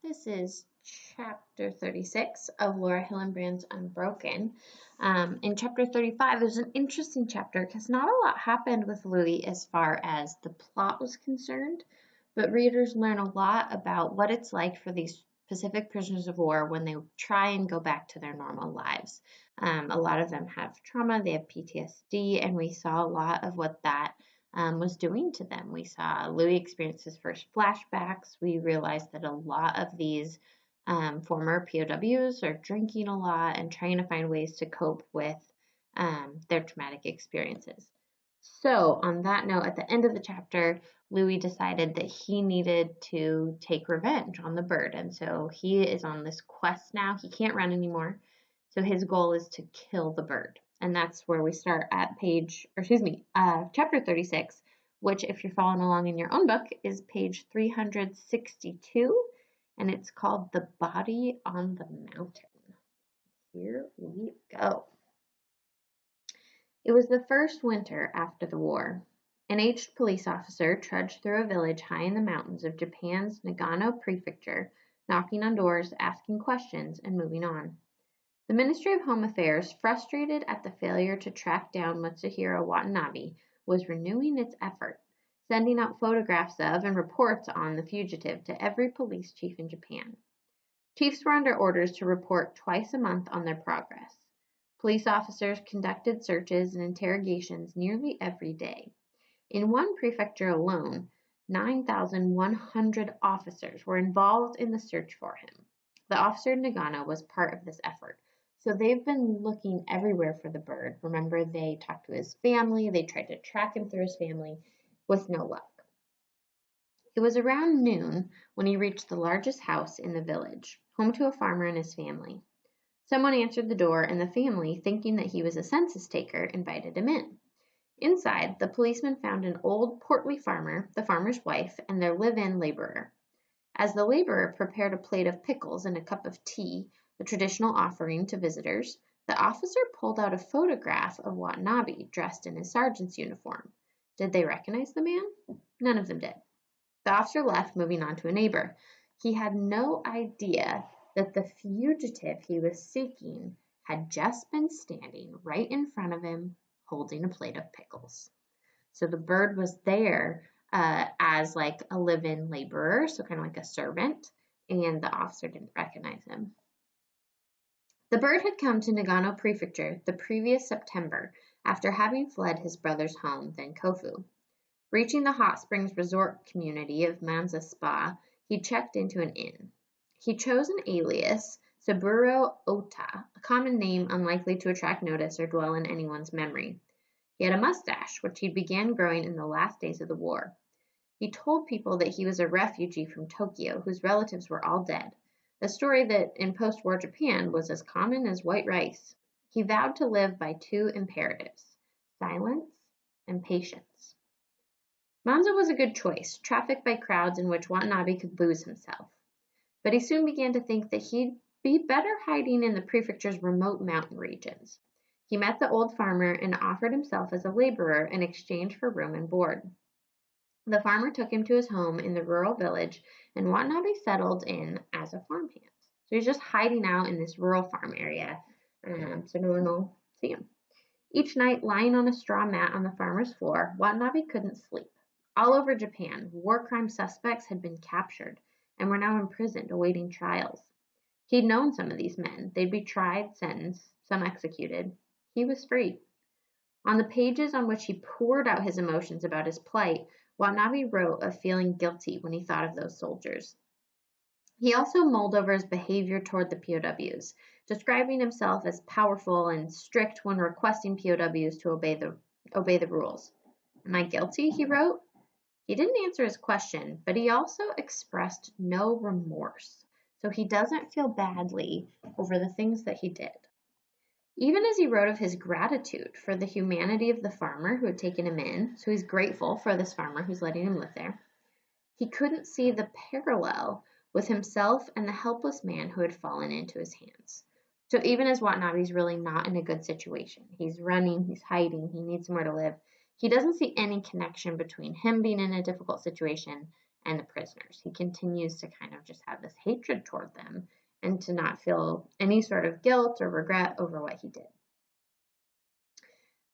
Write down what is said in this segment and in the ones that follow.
This is chapter 36 of Laura Hillenbrand's Unbroken. In chapter 35, there's an interesting chapter because not a lot happened with Louis as far as the plot was concerned, but readers learn a lot about what it's like for these Pacific prisoners of war when they try and go back to their normal lives. A lot of them have trauma, they have PTSD, and we saw a lot of what that was doing to them. We saw Louis experience his first flashbacks. We realized that a lot of these former POWs are drinking a lot and trying to find ways to cope with their traumatic experiences. So, on that note, at the end of the chapter, Louis decided that he needed to take revenge on the bird. And so he is on this quest now. He can't run anymore. So his goal is to kill the bird. And that's where we start at chapter 36, which, if you're following along in your own book, is page 362, and it's called The Body on the Mountain. Here we go. It was the first winter after the war. An aged police officer trudged through a village high in the mountains of Japan's Nagano Prefecture, knocking on doors, asking questions, and moving on. The Ministry of Home Affairs, frustrated at the failure to track down Matsuhiro Watanabe, was renewing its effort, sending out photographs of and reports on the fugitive to every police chief in Japan. Chiefs were under orders to report twice a month on their progress. Police officers conducted searches and interrogations nearly every day. In one prefecture alone, 9,100 officers were involved in the search for him. The officer in Nagano was part of this effort. So they've been looking everywhere for the bird. Remember, they talked to his family. They tried to track him through his family with no luck. It was around noon when he reached the largest house in the village, home to a farmer and his family. Someone answered the door, and the family, thinking that he was a census taker, invited him in. Inside, the policeman found an old, portly farmer, the farmer's wife, and their live-in laborer. As the laborer prepared a plate of pickles and a cup of tea, the traditional offering to visitors, the officer pulled out a photograph of Watanabe dressed in his sergeant's uniform. Did they recognize the man? None of them did. The officer left, moving on to a neighbor. He had no idea that the fugitive he was seeking had just been standing right in front of him, holding a plate of pickles. So the bird was there as like a live-in laborer, so kind of like a servant, and the officer didn't recognize him. The bird had come to Nagano Prefecture the previous September after having fled his brother's home, then Kofu. Reaching the hot springs resort community of Manza Spa, he checked into an inn. He chose an alias, Saburo Ota, a common name unlikely to attract notice or dwell in anyone's memory. He had a mustache, which he began growing in the last days of the war. He told people that he was a refugee from Tokyo whose relatives were all dead, a story that in post-war Japan was as common as white rice. He vowed to live by two imperatives, silence and patience. Manza was a good choice, trafficked by crowds in which Watanabe could lose himself. But he soon began to think that he'd be better hiding in the prefecture's remote mountain regions. He met the old farmer and offered himself as a laborer in exchange for room and board. The farmer took him to his home in the rural village, and Watanabe settled in as a farmhand. So he's just hiding out in this rural farm area, so no one will see him. Each night, lying on a straw mat on the farmer's floor, Watanabe couldn't sleep. All over Japan, war crime suspects had been captured and were now imprisoned, awaiting trials. He'd known some of these men. They'd be tried, sentenced, some executed. He was free. On the pages on which he poured out his emotions about his plight, Watanabe wrote of feeling guilty when he thought of those soldiers. He also mulled over his behavior toward the POWs, describing himself as powerful and strict when requesting POWs to obey the rules. Am I guilty? He wrote. He didn't answer his question, but he also expressed no remorse, so he doesn't feel badly over the things that he did. Even as he wrote of his gratitude for the humanity of the farmer who had taken him in, so he's grateful for this farmer who's letting him live there, he couldn't see the parallel with himself and the helpless man who had fallen into his hands. So even as Watanabe's really not in a good situation, he's running, he's hiding, he needs somewhere to live, he doesn't see any connection between him being in a difficult situation and the prisoners. He continues to kind of just have this hatred toward them and to not feel any sort of guilt or regret over what he did.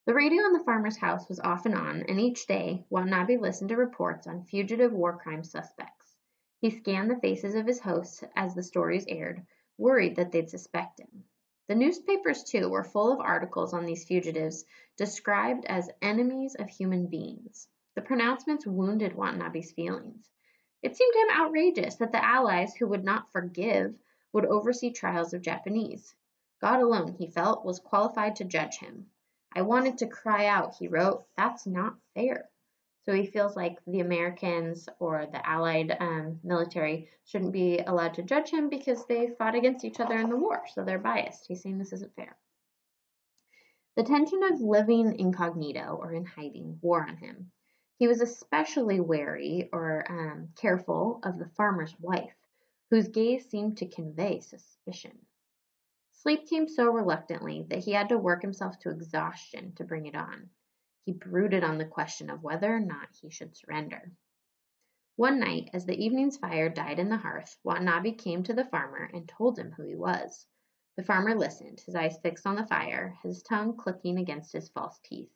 The radio in the farmer's house was off and on, and each day, Watanabe listened to reports on fugitive war crime suspects. He scanned the faces of his hosts as the stories aired, worried that they'd suspect him. The newspapers, too, were full of articles on these fugitives described as enemies of human beings. The pronouncements wounded Watanabe's feelings. It seemed to him outrageous that the Allies, who would not forgive, would oversee trials of Japanese. God alone, he felt, was qualified to judge him. I wanted to cry out, he wrote, that's not fair. So he feels like the Americans or the Allied military shouldn't be allowed to judge him because they fought against each other in the war, so they're biased. He's saying this isn't fair. The tension of living incognito or in hiding wore on him. He was especially wary or careful of the farmer's wife, whose gaze seemed to convey suspicion. Sleep came so reluctantly that he had to work himself to exhaustion to bring it on. He brooded on the question of whether or not he should surrender. One night, as the evening's fire died in the hearth, Watanabe came to the farmer and told him who he was. The farmer listened, his eyes fixed on the fire, his tongue clicking against his false teeth.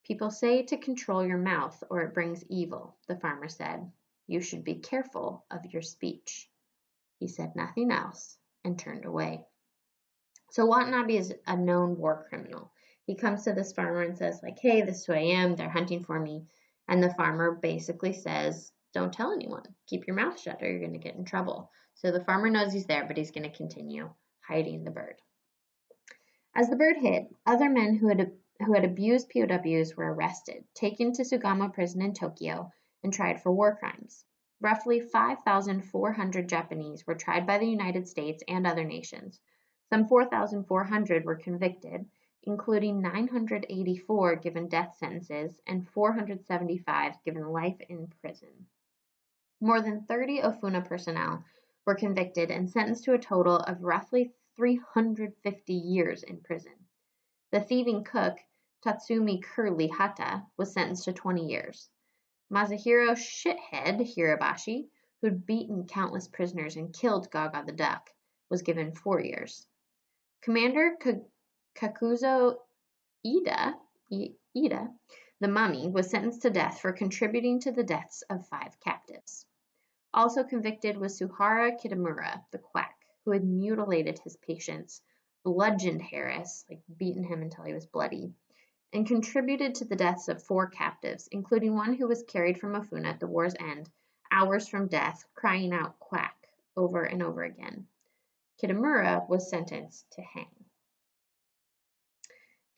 People say to control your mouth or it brings evil, the farmer said. You should be careful of your speech. He said nothing else and turned away. So Watanabe is a known war criminal. He comes to this farmer and says, like, hey, this is who I am. They're hunting for me. And the farmer basically says, don't tell anyone. Keep your mouth shut or you're going to get in trouble. So the farmer knows he's there, but he's going to continue hiding the bird. As the bird hid, other men who had abused POWs were arrested, taken to Sugamo prison in Tokyo, and tried for war crimes. Roughly 5,400 Japanese were tried by the United States and other nations. Some 4,400 were convicted, including 984 given death sentences and 475 given life in prison. More than 30 Ofuna personnel were convicted and sentenced to a total of roughly 350 years in prison. The thieving cook, Tatsumi Curly Hata, was sentenced to 20 years. Masahiro Shithead Hirabashi, who'd beaten countless prisoners and killed Gaga the Duck, was given 4 years. Commander Kakuzo Ida, the mummy, was sentenced to death for contributing to the deaths of 5 captives. Also convicted was Suhara Kitamura, the quack, who had mutilated his patients, bludgeoned Harris, beaten him until he was bloody, and contributed to the deaths of 4 captives, including one who was carried from Ofuna at the war's end, hours from death, crying out quack over and over again. Kitamura was sentenced to hang.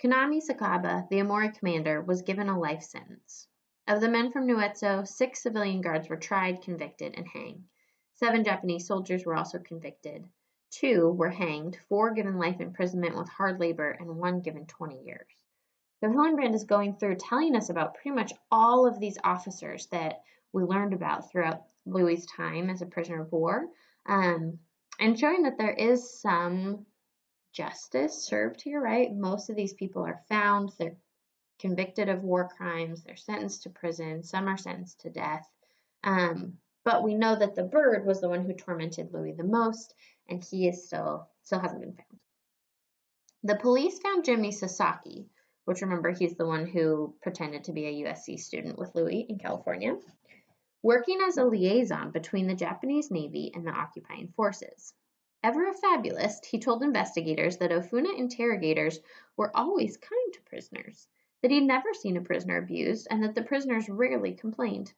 Kanami Sakaba, the Amori commander, was given a life sentence. Of the men from Nuetsu, 6 civilian guards were tried, convicted, and hanged. 7 Japanese soldiers were also convicted. 2 were hanged, 4 given life imprisonment with hard labor, and 1 given 20 years. So Hillenbrand is going through telling us about pretty much all of these officers that we learned about throughout Louis' time as a prisoner of war, and showing that there is some justice served here, right? Most of these people are found, they're convicted of war crimes, they're sentenced to prison, some are sentenced to death. But we know that the bird was the one who tormented Louis the most, and he is still hasn't been found. The police found Jimmy Sasaki, which remember he's the one who pretended to be a USC student with Louis in California, working as a liaison between the Japanese Navy and the occupying forces. Ever a fabulist, he told investigators that Ofuna interrogators were always kind to prisoners, that he'd never seen a prisoner abused, and that the prisoners rarely complained.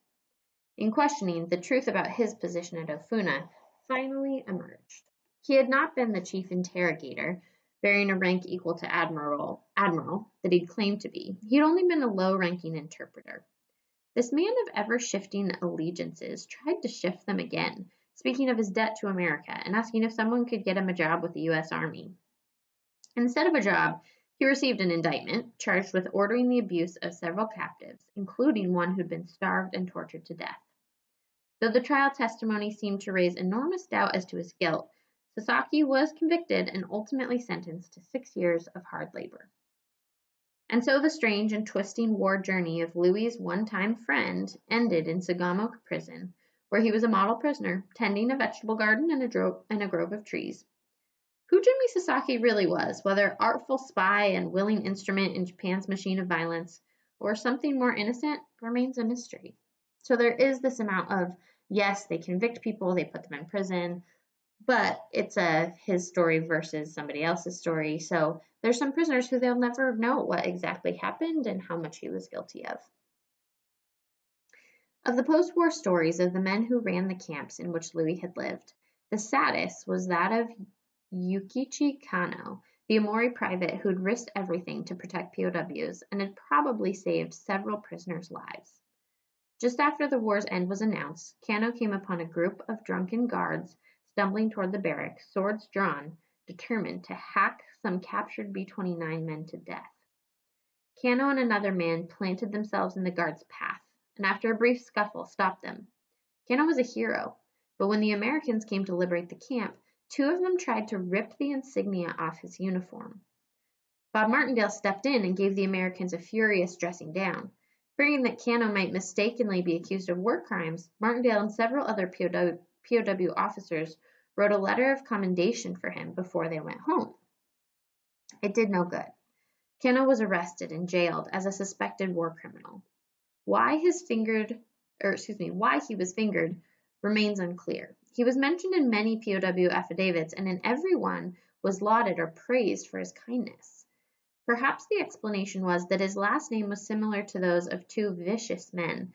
In questioning, the truth about his position at Ofuna finally emerged. He had not been the chief interrogator, bearing a rank equal to admiral that he'd claimed to be. He'd only been a low-ranking interpreter. This man of ever-shifting allegiances tried to shift them again, speaking of his debt to America and asking if someone could get him a job with the U.S. Army. Instead of a job, he received an indictment, charged with ordering the abuse of several captives, including one who'd been starved and tortured to death. Though the trial testimony seemed to raise enormous doubt as to his guilt, Sasaki was convicted and ultimately sentenced to 6 years of hard labor. And so the strange and twisting war journey of Louis' one-time friend ended in Sugamo prison, where he was a model prisoner, tending a vegetable garden and a grove of trees. Who Jimmy Sasaki really was, whether artful spy and willing instrument in Japan's machine of violence, or something more innocent, remains a mystery. So there is this amount of, yes, they convict people, they put them in prison, but it's his story versus somebody else's story. So there's some prisoners who they'll never know what exactly happened and how much he was guilty of. Of the post-war stories of the men who ran the camps in which Louis had lived, the saddest was that of Yukichi Kano, the Amori private who'd risked everything to protect POWs and had probably saved several prisoners' lives. Just after the war's end was announced, Kano came upon a group of drunken guards stumbling toward the barrack, swords drawn, determined to hack some captured B-29 men to death. Kano and another man planted themselves in the guards' path, and after a brief scuffle stopped them. Kano was a hero, but when the Americans came to liberate the camp, two of them tried to rip the insignia off his uniform. Bob Martindale stepped in and gave the Americans a furious dressing down. Fearing that Kano might mistakenly be accused of war crimes, Martindale and several other POW officers wrote a letter of commendation for him before they went home. It did no good. Kano was arrested and jailed as a suspected war criminal. Why he was fingered remains unclear. He was mentioned in many POW affidavits, and in every one was lauded or praised for his kindness. Perhaps the explanation was that his last name was similar to those of two vicious men,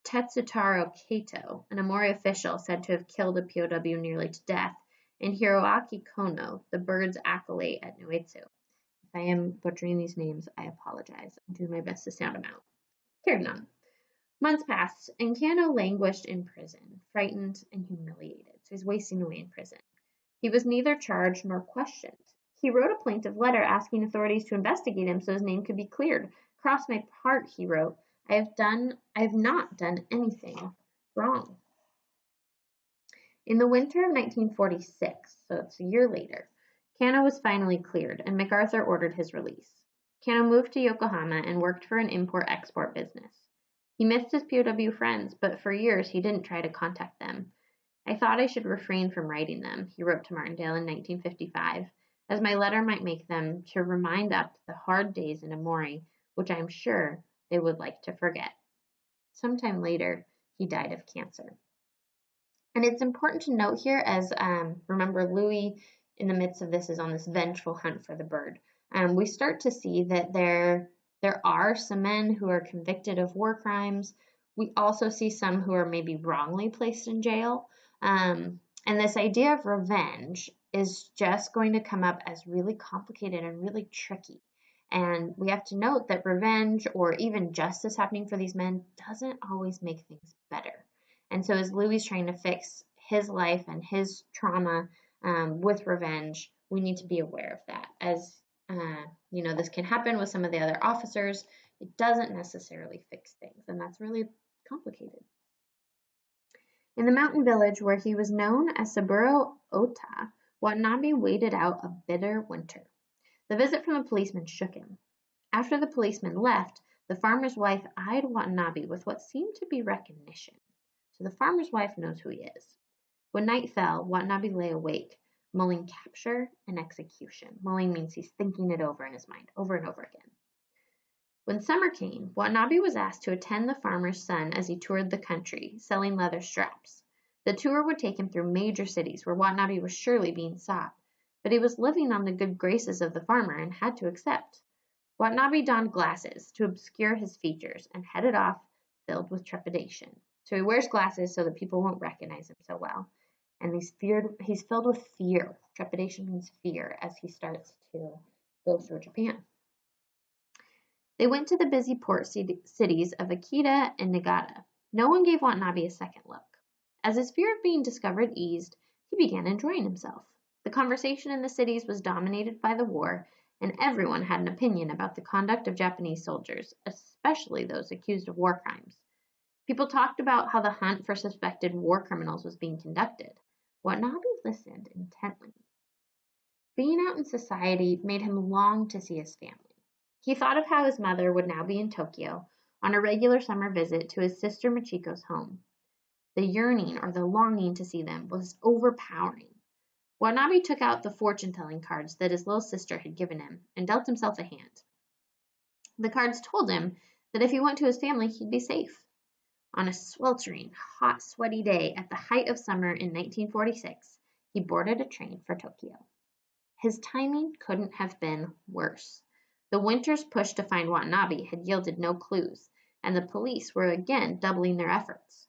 Tetsutaro Kato, an Amori official said to have killed a POW nearly to death, and Hiroaki Kono, the bird's acolyte at Nuetsu. If I am butchering these names, I apologize. I'll do my best to sound them out. Carried on. Months passed, and Kano languished in prison, frightened and humiliated, so he's wasting away in prison. He was neither charged nor questioned. He wrote a plaintive letter asking authorities to investigate him so his name could be cleared. Cross my heart, he wrote, I have not done anything wrong. In the winter of 1946, so it's a year later, Kano was finally cleared, and MacArthur ordered his release. Kano moved to Yokohama and worked for an import-export business. He missed his POW friends, but for years he didn't try to contact them. I thought I should refrain from writing them, he wrote to Martindale in 1955, as my letter might make them to remind up the hard days in Amori, which I am sure they would like to forget. Sometime later, he died of cancer. And it's important to note here, as remember, Louis, in the midst of this, is on this vengeful hunt for the bird. We start to see that there are some men who are convicted of war crimes. We also see some who are maybe wrongly placed in jail. And this idea of revenge is just going to come up as really complicated and really tricky. And we have to note that revenge or even justice happening for these men doesn't always make things better. And so as Louis is trying to fix his life and his trauma with revenge, we need to be aware of that. As this can happen with some of the other officers. It doesn't necessarily fix things, and that's really complicated. In the mountain village where he was known as Saburo Ota, Watanabe waited out a bitter winter. The visit from the policeman shook him. After the policeman left, the farmer's wife eyed Watanabe with what seemed to be recognition. So the farmer's wife knows who he is. When night fell, Watanabe lay awake, mulling capture and execution. Mulling means he's thinking it over in his mind, over and over again. When summer came, Watanabe was asked to attend the farmer's son as he toured the country, selling leather straps. The tour would take him through major cities where Watanabe was surely being sought, but he was living on the good graces of the farmer and had to accept. Watanabe donned glasses to obscure his features and headed off filled with trepidation. So he wears glasses so that people won't recognize him so well. And he's filled with fear. Trepidation means fear as he starts to go through Japan. They went to the busy port cities of Akita and Niigata. No one gave Watanabe a second look. As his fear of being discovered eased, he began enjoying himself. The conversation in the cities was dominated by the war, and everyone had an opinion about the conduct of Japanese soldiers, especially those accused of war crimes. People talked about how the hunt for suspected war criminals was being conducted. Watanabe listened intently. Being out in society made him long to see his family. He thought of how his mother would now be in Tokyo on a regular summer visit to his sister Michiko's home. The yearning or the longing to see them was overpowering. Watanabe took out the fortune-telling cards that his little sister had given him and dealt himself a hand. The cards told him that if he went to his family, he'd be safe. On a sweltering, hot, sweaty day at the height of summer in 1946, he boarded a train for Tokyo. His timing couldn't have been worse. The winter's push to find Watanabe had yielded no clues, and the police were again doubling their efforts.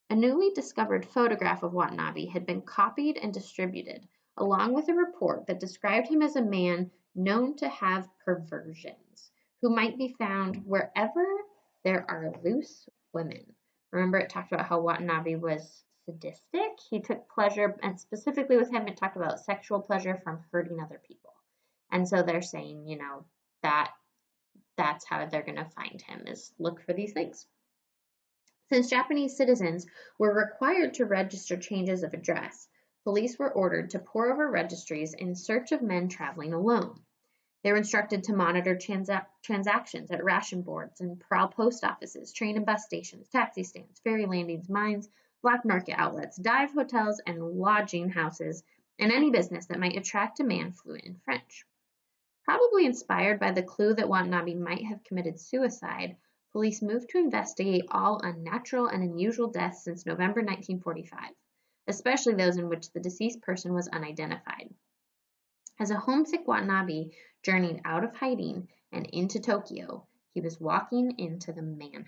A newly discovered photograph of Watanabe had been copied and distributed, along with a report that described him as a man known to have perversions, who might be found wherever there are loose women. Remember, it talked about how Watanabe was sadistic. He took pleasure, and specifically with him, it talked about sexual pleasure from hurting other people. And so they're saying, that's how they're going to find him, is look for these things. Since Japanese citizens were required to register changes of address, police were ordered to pore over registries in search of men traveling alone. They were instructed to monitor transactions at ration boards and prowl post offices, train and bus stations, taxi stands, ferry landings, mines, black market outlets, dive hotels, and lodging houses, and any business that might attract a man fluent in French. Probably inspired by the clue that Watanabe might have committed suicide, police moved to investigate all unnatural and unusual deaths since November 1945, especially those in which the deceased person was unidentified. As a homesick Watanabe journeyed out of hiding and into Tokyo, he was walking into the manhunt.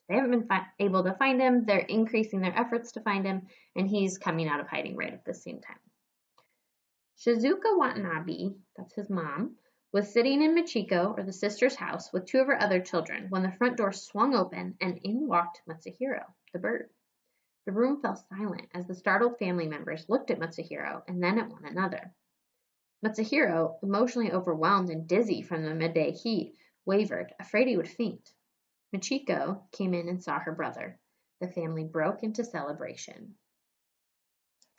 They haven't been able to find him. They're increasing their efforts to find him, and he's coming out of hiding right at the same time. Shizuka Watanabe, that's his mom, was sitting in Michiko, or the sister's house, with two of her other children when the front door swung open and in walked Matsuhiro, the bird. The room fell silent as the startled family members looked at Matsuhiro and then at one another. Matsuhiro, emotionally overwhelmed and dizzy from the midday heat, wavered, afraid he would faint. Michiko came in and saw her brother. The family broke into celebration.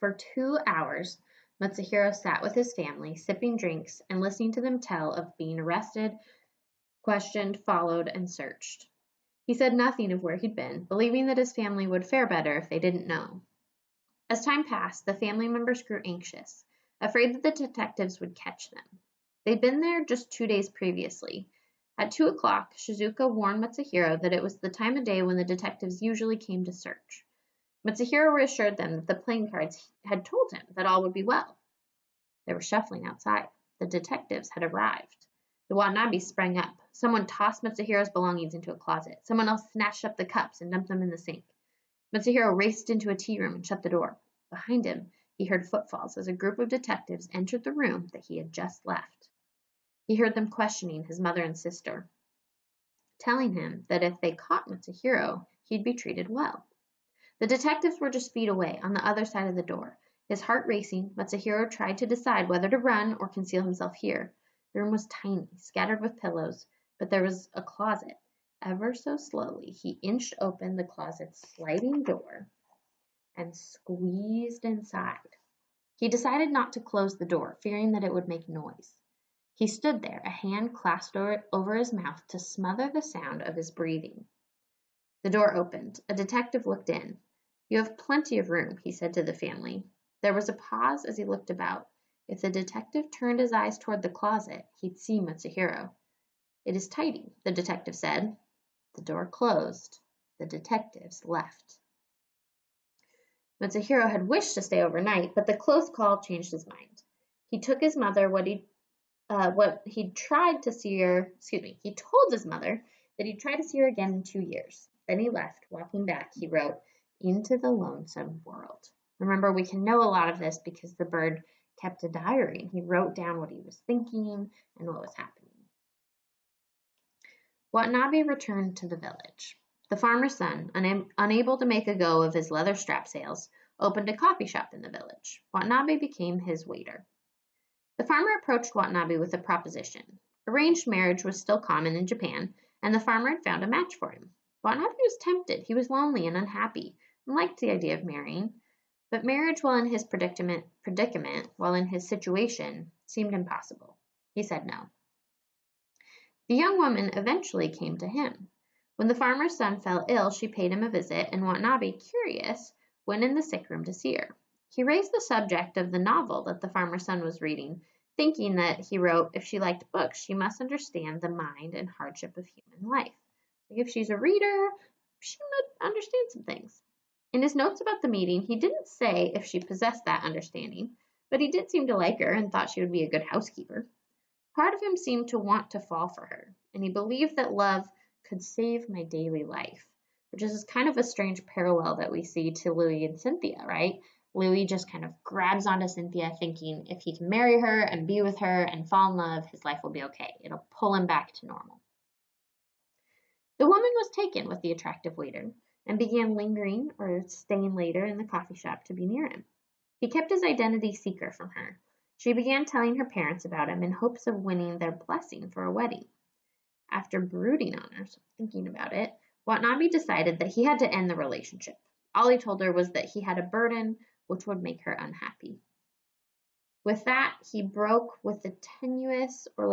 For 2 hours, Matsuhiro sat with his family, sipping drinks and listening to them tell of being arrested, questioned, followed, and searched. He said nothing of where he'd been, believing that his family would fare better if they didn't know. As time passed, the family members grew anxious, afraid that the detectives would catch them. They'd been there just 2 days previously. At 2 o'clock, Shizuka warned Matsuhiro that it was the time of day when the detectives usually came to search. Matsuhiro reassured them that the playing cards had told him that all would be well. They were shuffling outside. The detectives had arrived. The Watanabe sprang up. Someone tossed Matsuhiro's belongings into a closet. Someone else snatched up the cups and dumped them in the sink. Matsuhiro raced into a tea room and shut the door. Behind him, he heard footfalls as a group of detectives entered the room that he had just left. He heard them questioning his mother and sister, telling him that if they caught Matsuhiro, he'd be treated well. The detectives were just feet away, on the other side of the door. His heart racing, Matsuhiro tried to decide whether to run or conceal himself here. The room was tiny, scattered with pillows, but there was a closet. Ever so slowly, he inched open the closet's sliding door and squeezed inside. He decided not to close the door, fearing that it would make noise. He stood there, a hand clasped over his mouth to smother the sound of his breathing. The door opened. A detective looked in. "You have plenty of room," he said to the family. There was a pause as he looked about. If the detective turned his eyes toward the closet, he'd see Matsuhiro. "It is tidy," the detective said. The door closed. The detectives left. Matsuhiro had wished to stay overnight, but the close call changed his mind. He took his mother he told his mother that he'd try to see her again in 2 years. Then he left. Walking back, he wrote, "Into the lonesome world." Remember, we can know a lot of this because the bird kept a diary. He wrote down what he was thinking and what was happening. Watanabe returned to the village. The farmer's son, unable to make a go of his leather strap sales, opened a coffee shop in the village. Watanabe became his waiter. The farmer approached Watanabe with a proposition. Arranged marriage was still common in Japan, and the farmer had found a match for him. Watanabe was tempted. He was lonely and unhappy, and liked the idea of marrying. But marriage, while in his predicament, while in his situation, seemed impossible. He said no. The young woman eventually came to him. When the farmer's son fell ill, she paid him a visit, and Watanabe, curious, went in the sick room to see her. He raised the subject of the novel that the farmer's son was reading, thinking that, he wrote, if she liked books, she must understand the mind and hardship of human life. If she's a reader, she would understand some things. In his notes about the meeting, he didn't say if she possessed that understanding, but he did seem to like her and thought she would be a good housekeeper. Part of him seemed to want to fall for her, and he believed that love could save my daily life, which is kind of a strange parallel that we see to Louis and Cynthia, right? Louis just kind of grabs onto Cynthia thinking if he can marry her and be with her and fall in love, his life will be okay. It'll pull him back to normal. The woman was taken with the attractive waiter and began lingering or staying later in the coffee shop to be near him. He kept his identity secret from her. She began telling her parents about him in hopes of winning their blessing for a wedding. After brooding on her, thinking about it, Watanabe decided that he had to end the relationship. All he told her was that he had a burden which would make her unhappy. With that, he broke with the tenuous or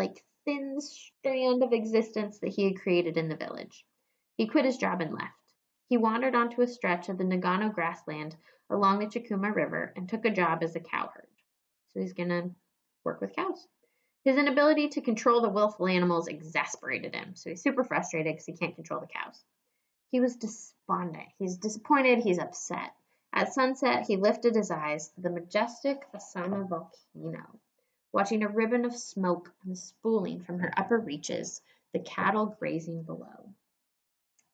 thin strand of existence that he had created in the village. He quit his job and left. He wandered onto a stretch of the Nagano grassland along the Chikuma River and took a job as a cowherd. So he's going to work with cows. His inability to control the willful animals exasperated him, so he's super frustrated because he can't control the cows. He was despondent. He's disappointed. He's upset. At sunset, he lifted his eyes to the majestic Asama volcano, watching a ribbon of smoke unspooling from her upper reaches, the cattle grazing below.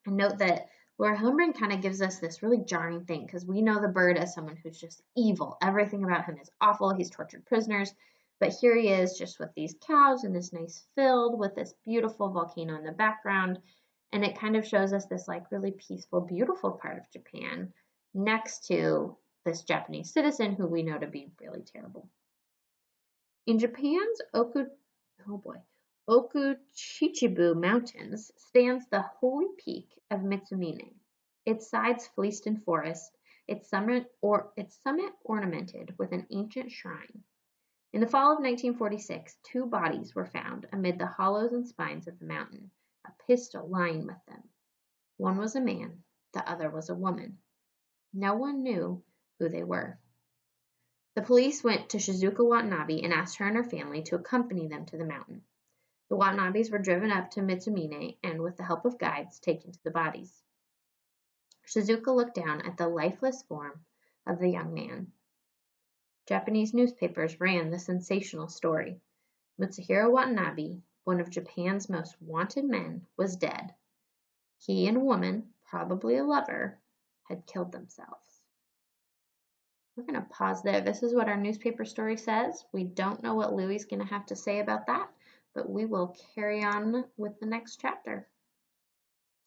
And note that Laura Hillenbrand kind of gives us this really jarring thing because we know the bird as someone who's just evil. Everything about him is awful. He's tortured prisoners. But here he is just with these cows in this nice field with this beautiful volcano in the background. And it kind of shows us this really peaceful, beautiful part of Japan next to this Japanese citizen who we know to be really terrible. In Japan's Okuchichibu Mountains stands the holy peak of Mitsumine, its sides fleeced in forest, its summit ornamented with an ancient shrine. In the fall of 1946, 2 bodies were found amid the hollows and spines of the mountain, a pistol lying with them. One was a man, the other was a woman. No one knew who they were. The police went to Shizuka Watanabe and asked her and her family to accompany them to the mountain. The Watanabes were driven up to Mitsumine and, with the help of guides, taken to the bodies. Shizuka looked down at the lifeless form of the young man. Japanese newspapers ran the sensational story. Mitsuhiro Watanabe, one of Japan's most wanted men, was dead. He and a woman, probably a lover, had killed themselves. We're going to pause there. This is what our newspaper story says. We don't know what Louis is going to have to say about that, but we will carry on with the next chapter.